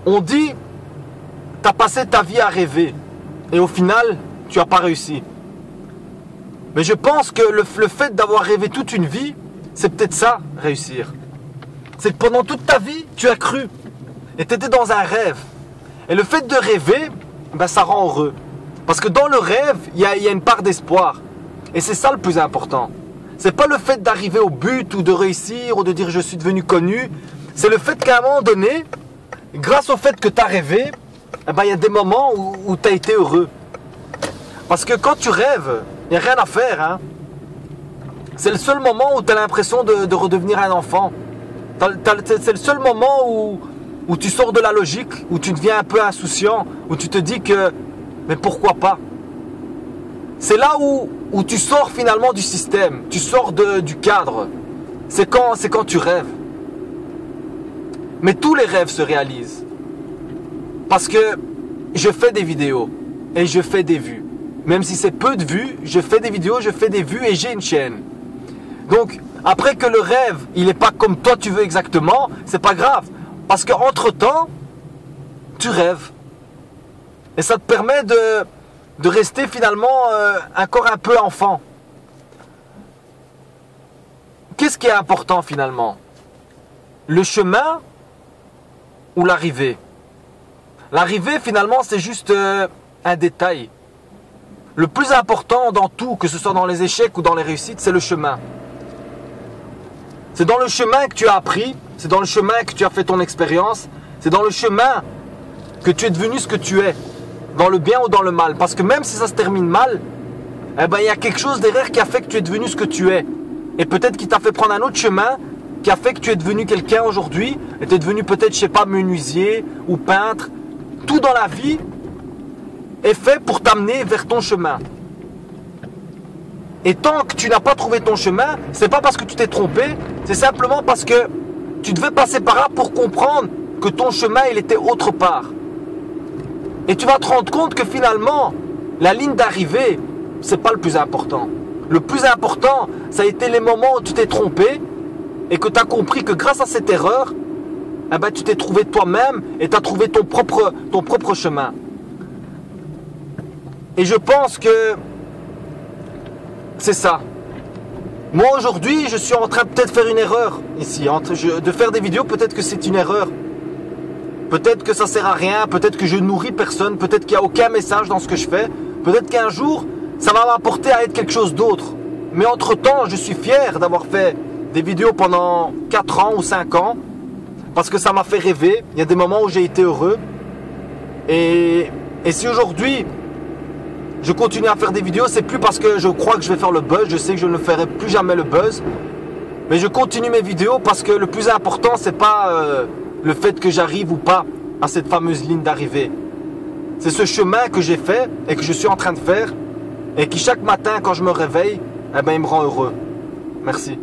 On dit, tu as passé ta vie à rêver et au final, tu n'as pas réussi. Mais je pense que le fait d'avoir rêvé toute une vie, c'est peut-être ça, réussir. C'est que pendant toute ta vie, tu as cru et tu étais dans un rêve. Et le fait de rêver, ben, ça rend heureux. Parce que dans le rêve, il y a une part d'espoir. Et c'est ça le plus important. C'est pas le fait d'arriver au but ou de réussir ou de dire je suis devenu connu. C'est le fait qu'à un moment donné, grâce au fait que tu as rêvé, eh ben, il y a des moments où tu as été heureux. Parce que quand tu rêves, il n'y a rien à faire. Hein. C'est le seul moment où tu as l'impression de redevenir un enfant. C'est le seul moment où tu sors de la logique, où tu deviens un peu insouciant, où tu te dis que, mais pourquoi pas? C'est là où tu sors finalement du système, tu sors du cadre. C'est quand tu rêves. Mais tous les rêves se réalisent. Parce que je fais des vidéos et je fais des vues. Même si c'est peu de vues, je fais des vidéos, je fais des vues et j'ai une chaîne. Donc, après que le rêve, il n'est pas comme toi tu veux exactement, c'est pas grave. Parce qu'entre-temps, tu rêves. Et ça te permet de rester finalement encore un peu enfant. Qu'est-ce qui est important finalement? Le chemin ou l'arrivée? L'arrivée finalement c'est juste un détail. Le plus important dans tout, que ce soit dans les échecs ou dans les réussites, c'est le chemin. C'est dans le chemin que tu as appris, c'est dans le chemin que tu as fait ton expérience, c'est dans le chemin que tu es devenu ce que tu es, dans le bien ou dans le mal. Parce que même si ça se termine mal, eh ben, il y a quelque chose derrière qui a fait que tu es devenu ce que tu es. Et peut-être qui t'a fait prendre un autre chemin, qui a fait que tu es devenu quelqu'un aujourd'hui, et tu es devenu peut-être, je sais pas, menuisier ou peintre. Tout dans la vie est fait pour t'amener vers ton chemin. Et tant que tu n'as pas trouvé ton chemin, c'est pas parce que tu t'es trompé, c'est simplement parce que tu devais passer par là pour comprendre que ton chemin, il était autre part. Et tu vas te rendre compte que finalement, la ligne d'arrivée, c'est pas le plus important. Le plus important, ça a été les moments où tu t'es trompé et que tu as compris que grâce à cette erreur, eh ben, tu t'es trouvé toi-même et tu as trouvé ton propre chemin. Et je pense que c'est ça. Moi aujourd'hui, je suis en train de peut-être faire une erreur ici. De faire des vidéos, peut-être que c'est une erreur. Peut-être que ça sert à rien, peut-être que je nourris personne, peut-être qu'il n'y a aucun message dans ce que je fais. Peut-être qu'un jour, ça va m'apporter à être quelque chose d'autre. Mais entre-temps, je suis fier d'avoir fait des vidéos pendant 4 ans ou 5 ans. Parce que ça m'a fait rêver. Il y a des moments où j'ai été heureux. Et si aujourd'hui, je continue à faire des vidéos, c'est plus parce que je crois que je vais faire le buzz. Je sais que je ne ferai plus jamais le buzz. Mais je continue mes vidéos parce que le plus important, c'est pas le fait que j'arrive ou pas à cette fameuse ligne d'arrivée. C'est ce chemin que j'ai fait et que je suis en train de faire et qui chaque matin quand je me réveille, eh ben, il me rend heureux. Merci.